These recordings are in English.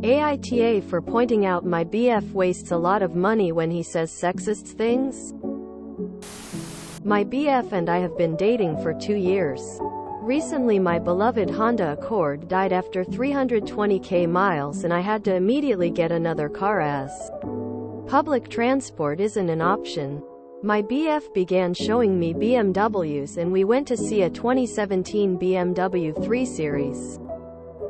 AITA for pointing out my BF wastes a lot of money when he says sexist things. My BF and I have been dating for 2 years. Recently my beloved Honda Accord died after 320k miles and I had to immediately get another car as public transport isn't an option. My BF began showing me BMWs and we went to see a 2017 BMW 3 Series.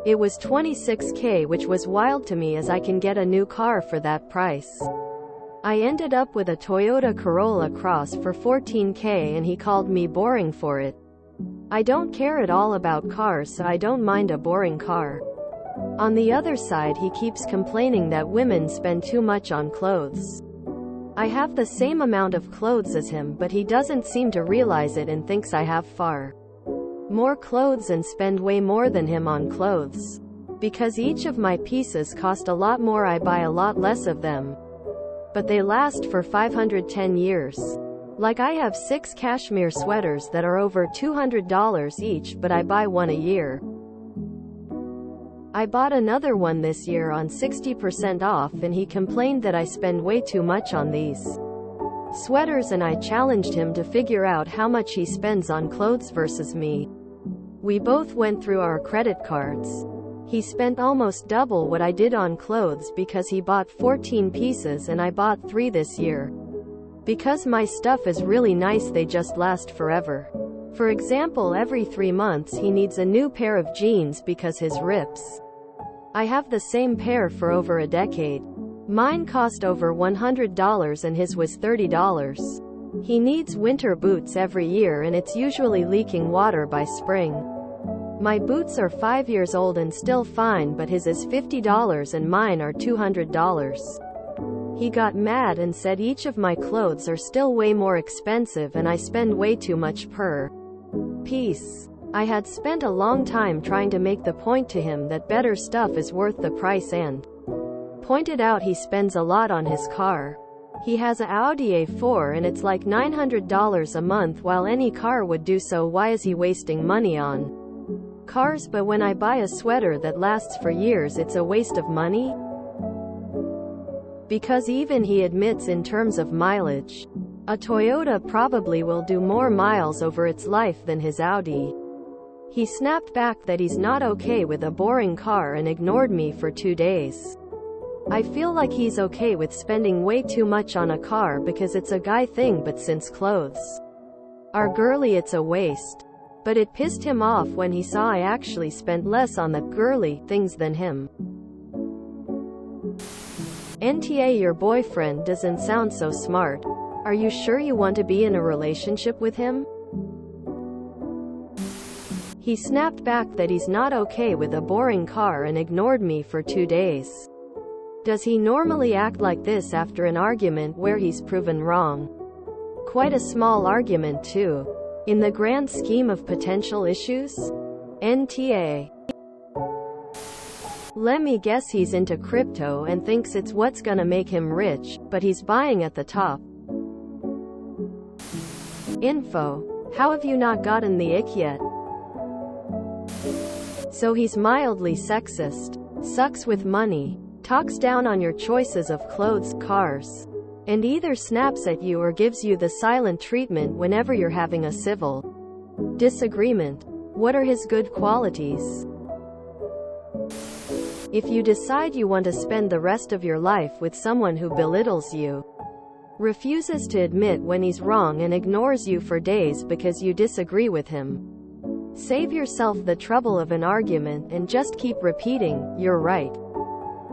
It was 26k, which was wild to me as I can get a new car for that price. I ended up with a Toyota Corolla Cross for 14k and he called me boring for it. I don't care at all about cars, so I don't mind a boring car. On the other side, he keeps complaining that women spend too much on clothes. I have the same amount of clothes as him, but he doesn't seem to realize it and thinks I have far more clothes and spend way more than him on clothes. Because each of my pieces cost a lot more, I buy a lot less of them. But they last for 510 years. Like I have 6 cashmere sweaters that are over $200 each, but I buy one a year. I bought another one this year on 60% off and he complained that I spend way too much on these sweaters, and I challenged him to figure out how much he spends on clothes versus me. We both went through our credit cards. He spent almost double what I did on clothes because he bought 14 pieces and I bought 3 this year. Because my stuff is really nice, they just last forever. For example, every 3 months he needs a new pair of jeans because his rips. I have the same pair for over a decade. Mine cost over $100 and his was $30. He needs winter boots every year and it's usually leaking water by spring. My boots are 5 years old and still fine, but his is $50 and mine are $200. He got mad and said each of my clothes are still way more expensive and I spend way too much per piece. I had spent a long time trying to make the point to him that better stuff is worth the price and pointed out he spends a lot on his car. He has a Audi A4 and it's like $900 a month, while any car would do so. Why is he wasting money on cars? But when I buy a sweater that lasts for years, it's a waste of money? Because even he admits in terms of mileage, a Toyota probably will do more miles over its life than his Audi. He snapped back that he's not okay with a boring car and ignored me for 2 days. I feel like he's okay with spending way too much on a car because it's a guy thing, but since clothes are girly, it's a waste. But it pissed him off when he saw I actually spent less on the girly things than him. NTA, your boyfriend doesn't sound so smart. Are you sure you want to be in a relationship with him? He snapped back that he's not okay with a boring car and ignored me for 2 days. Does he normally act like this after an argument where he's proven wrong? Quite a small argument too, in the grand scheme of potential issues. NTA. Let me guess, he's into crypto and thinks it's what's gonna make him rich, but he's buying at the top. Info. How have you not gotten the ick yet? So he's mildly sexist, sucks with money, talks down on your choices of clothes, cars, and either snaps at you or gives you the silent treatment whenever you're having a civil disagreement. What are his good qualities? If you decide you want to spend the rest of your life with someone who belittles you, refuses to admit when he's wrong, and ignores you for days because you disagree with him, save yourself the trouble of an argument and just keep repeating, "You're right.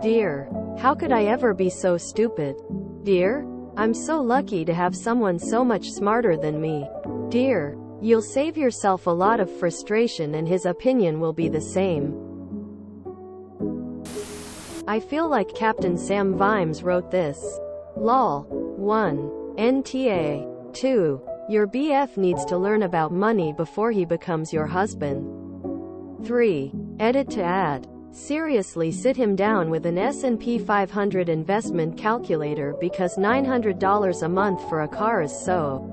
Dear, how could I ever be so stupid? Dear, I'm so lucky to have someone so much smarter than me. Dear, you'll save yourself a lot of frustration and his opinion will be the same." I feel like Captain Sam Vimes wrote this. Lol. 1. NTA. 2. Your BF needs to learn about money before he becomes your husband. 3. Edit to add. Seriously, sit him down with an S&P 500 investment calculator, because $900 a month for a car is so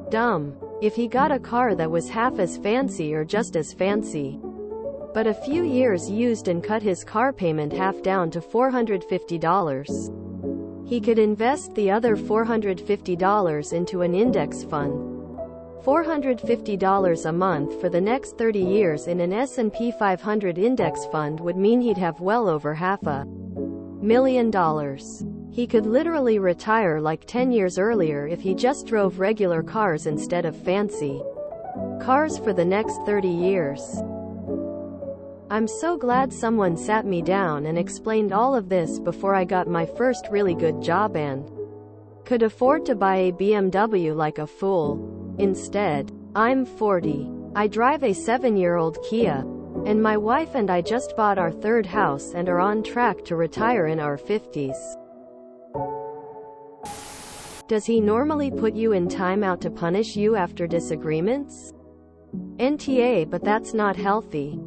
dumb. If he got a car that was half as fancy or just as fancy, but a few years used and cut his car payment half down to $450. He could invest the other $450 into an index fund. $450 a month for the next 30 years in an S&P 500 index fund would mean he'd have well over $500,000. He could literally retire like 10 years earlier if he just drove regular cars instead of fancy cars for the next 30 years. I'm so glad someone sat me down and explained all of this before I got my first really good job and could afford to buy a BMW like a fool. Instead, I'm 40. I drive a 7-year-old Kia, and my wife and I just bought our third house and are on track to retire in our 50s. Does he normally put you in timeout to punish you after disagreements? NTA, but that's not healthy.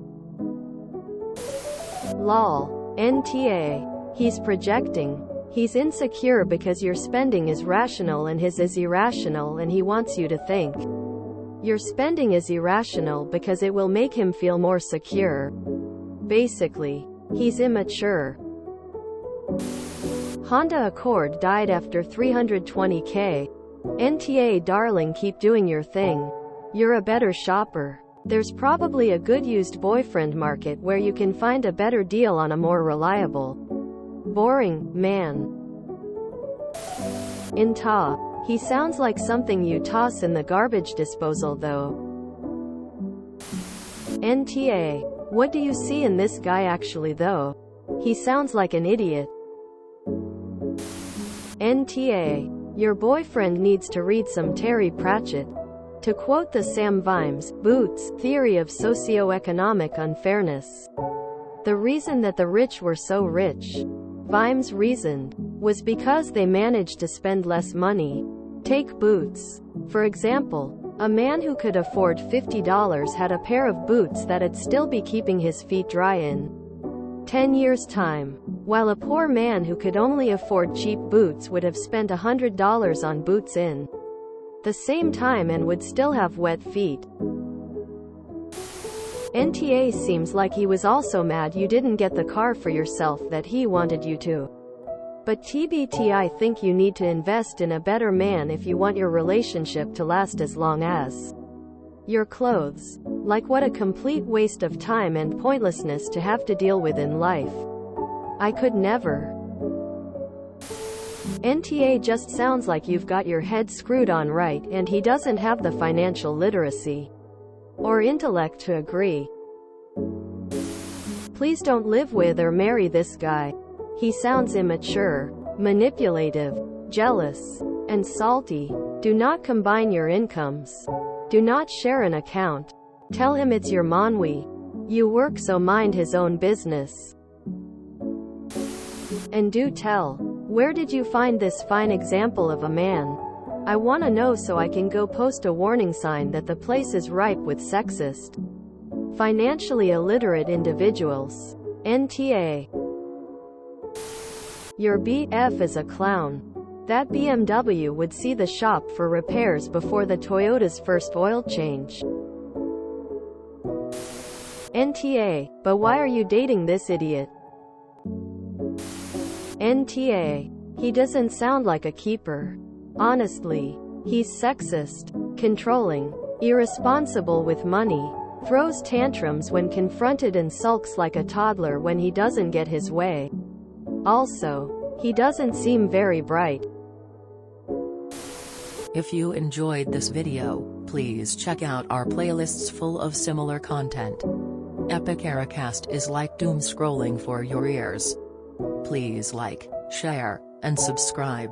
Lol. NTA. He's projecting. He's insecure because your spending is rational and his is irrational, and he wants you to think your spending is irrational because it will make him feel more secure. Basically, he's immature. Honda Accord died after 320K. NTA darling, keep doing your thing. You're a better shopper. There's probably a good used boyfriend market where you can find a better deal on a more reliable boring man. InTA. He sounds like something you toss in the garbage disposal though. NTA. What do you see in this guy actually though? He sounds like an idiot. NTA. Your boyfriend needs to read some Terry Pratchett. To quote the Sam Vimes, Boots, theory of socioeconomic unfairness. The reason that the rich were so rich, Vimes reasoned, was because they managed to spend less money. Take boots. For example, a man who could afford $50 had a pair of boots that'd still be keeping his feet dry in 10 years' time, while a poor man who could only afford cheap boots would have spent $100 on boots in the same time and would still have wet feet. NTA seems like he was also mad you didn't get the car for yourself that he wanted you to. But TBT, I think you need to invest in a better man if you want your relationship to last as long as your clothes. Like, what a complete waste of time and pointlessness to have to deal with in life. I could never. NTA just sounds like you've got your head screwed on right and he doesn't have the financial literacy or intellect to agree. Please don't live with or marry this guy. He sounds immature, manipulative, jealous, and salty. Do not combine your incomes. Do not share an account. Tell him it's your manwi. You work, so mind his own business. And do tell, where did you find this fine example of a man? I want to know so I can go post a warning sign that the place is ripe with sexist, financially illiterate individuals. NTA. Your BF is a clown. That BMW would see the shop for repairs before the Toyota's first oil change. NTA. But why are you dating this idiot? NTA. He doesn't sound like a keeper. Honestly, he's sexist, controlling, irresponsible with money, throws tantrums when confronted and sulks like a toddler when he doesn't get his way. Also, he doesn't seem very bright. If you enjoyed this video, please check out our playlists full of similar content. Epic AITA is like doom scrolling for your ears. Please like, share, and subscribe.